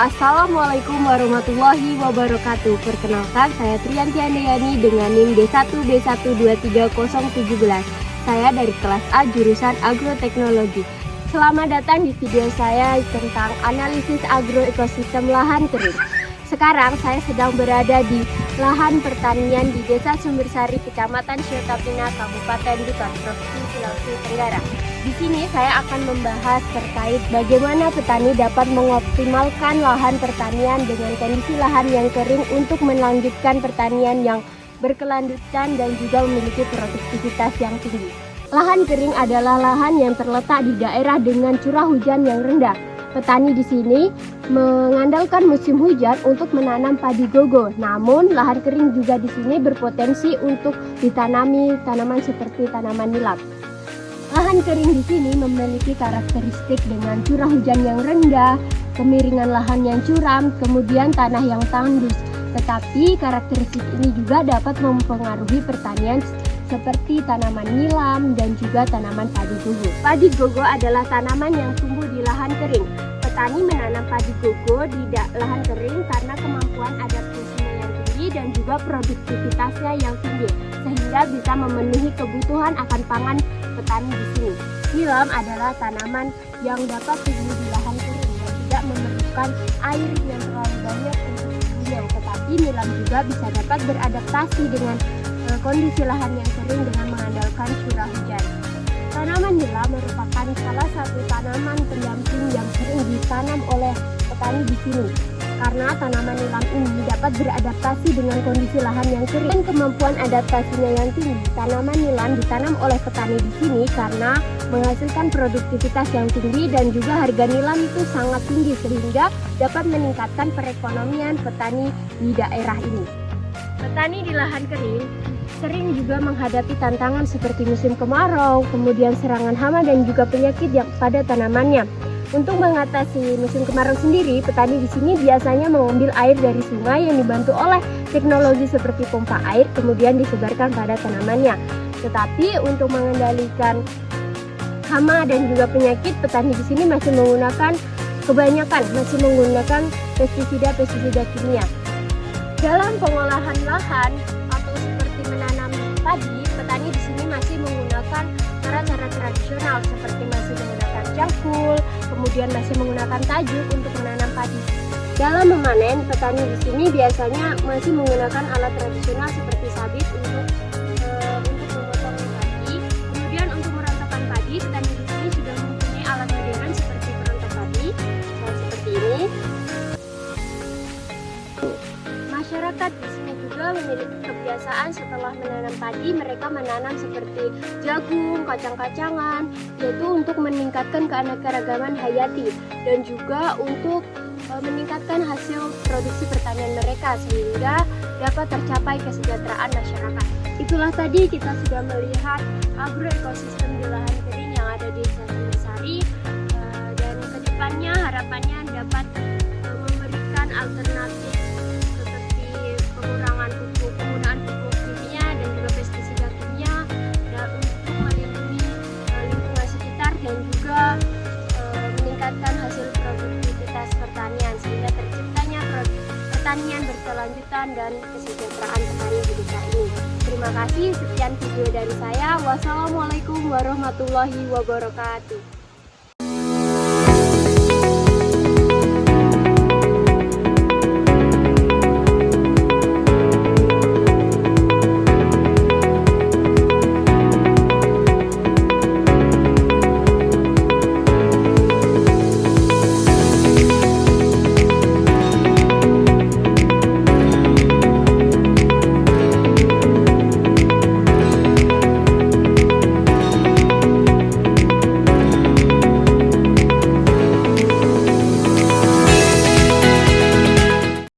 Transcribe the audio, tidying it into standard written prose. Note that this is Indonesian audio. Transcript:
Assalamualaikum warahmatullahi wabarakatuh. Perkenalkan, saya Triyanti Andayani dengan NIM D1B123017. Saya dari kelas A jurusan Agroteknologi. Selamat datang di video saya tentang analisis agroekosistem lahan kering. Sekarang saya sedang berada di lahan pertanian di Desa Sumbersari, Kecamatan Syotapina, Kabupaten Buton, Provinsi Sulawesi Tenggara. Di sini saya akan membahas terkait bagaimana petani dapat mengoptimalkan lahan pertanian dengan kondisi lahan yang kering untuk melanjutkan pertanian yang berkelanjutan dan juga memiliki produktivitas yang tinggi. Lahan kering adalah lahan yang terletak di daerah dengan curah hujan yang rendah. Petani di sini mengandalkan musim hujan untuk menanam padi gogo. Namun lahan kering juga di sini berpotensi untuk ditanami tanaman seperti tanaman nilap. Lahan kering di sini memiliki karakteristik dengan curah hujan yang rendah, kemiringan lahan yang curam, kemudian tanah yang tandus. Tetapi karakteristik ini juga dapat mempengaruhi pertanian seperti tanaman nilam dan juga tanaman padi gogo. Padi gogo adalah tanaman yang tumbuh di lahan kering. Petani menanam padi gogo di lahan kering karena kemampuan adaptasinya yang tinggi dan juga produktivitasnya yang tinggi, sehingga bisa memenuhi kebutuhan akan pangan petani di sini. Nilam adalah tanaman yang dapat tumbuh di lahan kering dan tidak memerlukan air yang terlalu banyak untuk tumbuhnya. Tetapi nilam juga bisa dapat beradaptasi dengan kondisi lahan yang kering dengan mengandalkan curah hujan. Tanaman nilam merupakan salah satu tanaman pendamping yang sering ditanam oleh petani di sini. Karena tanaman nilam ini dapat beradaptasi dengan kondisi lahan yang kering dan kemampuan adaptasinya yang tinggi. Tanaman nilam ditanam oleh petani di sini karena menghasilkan produktivitas yang tinggi dan juga harga nilam itu sangat tinggi sehingga dapat meningkatkan perekonomian petani di daerah ini. Petani di lahan kering sering juga menghadapi tantangan seperti musim kemarau, kemudian serangan hama dan juga penyakit yang pada tanamannya. Untuk mengatasi musim kemarau sendiri, petani di sini biasanya mengambil air dari sungai yang dibantu oleh teknologi seperti pompa air, kemudian disebarkan pada tanamannya. Tetapi untuk mengendalikan hama dan juga penyakit, petani di sini masih menggunakan pestisida kimia. Dalam pengolahan lahan atau seperti menanam padi, petani di sini masih menggunakan cara-cara tradisional seperti masih menggunakan cangkul, kemudian masih menggunakan tajuk untuk menanam padi. Dalam memanen, petani di sini biasanya masih menggunakan alat tradisional seperti sabit untuk memotong padi. Kemudian untuk merontokkan padi, petani di sini sudah mempunyai alat modern seperti perontok padi, seperti ini. Masyarakat di sini juga memiliki kebiasaan setelah menanam padi, mereka menanam seperti jagung, kacang-kacangan, yaitu untuk meningkatkan keanekaragaman hayati dan juga untuk meningkatkan hasil produksi pertanian mereka sehingga dapat tercapai kesejahteraan masyarakat. Itulah tadi kita sudah melihat agroekosistem di lahan kering yang ada di Desa Sumbersari, dan kedepannya harapannya dapat memberikan alternatif penggunaan pupuk kimia dan juga pestisida kimia dan untuk melindungi lingkungan sekitar dan juga meningkatkan hasil produktivitas pertanian sehingga terciptanya pertanian berkelanjutan dan kesejahteraan petani di desa ini. Terima kasih, sekian video dari saya. Wassalamualaikum warahmatullahi wabarakatuh.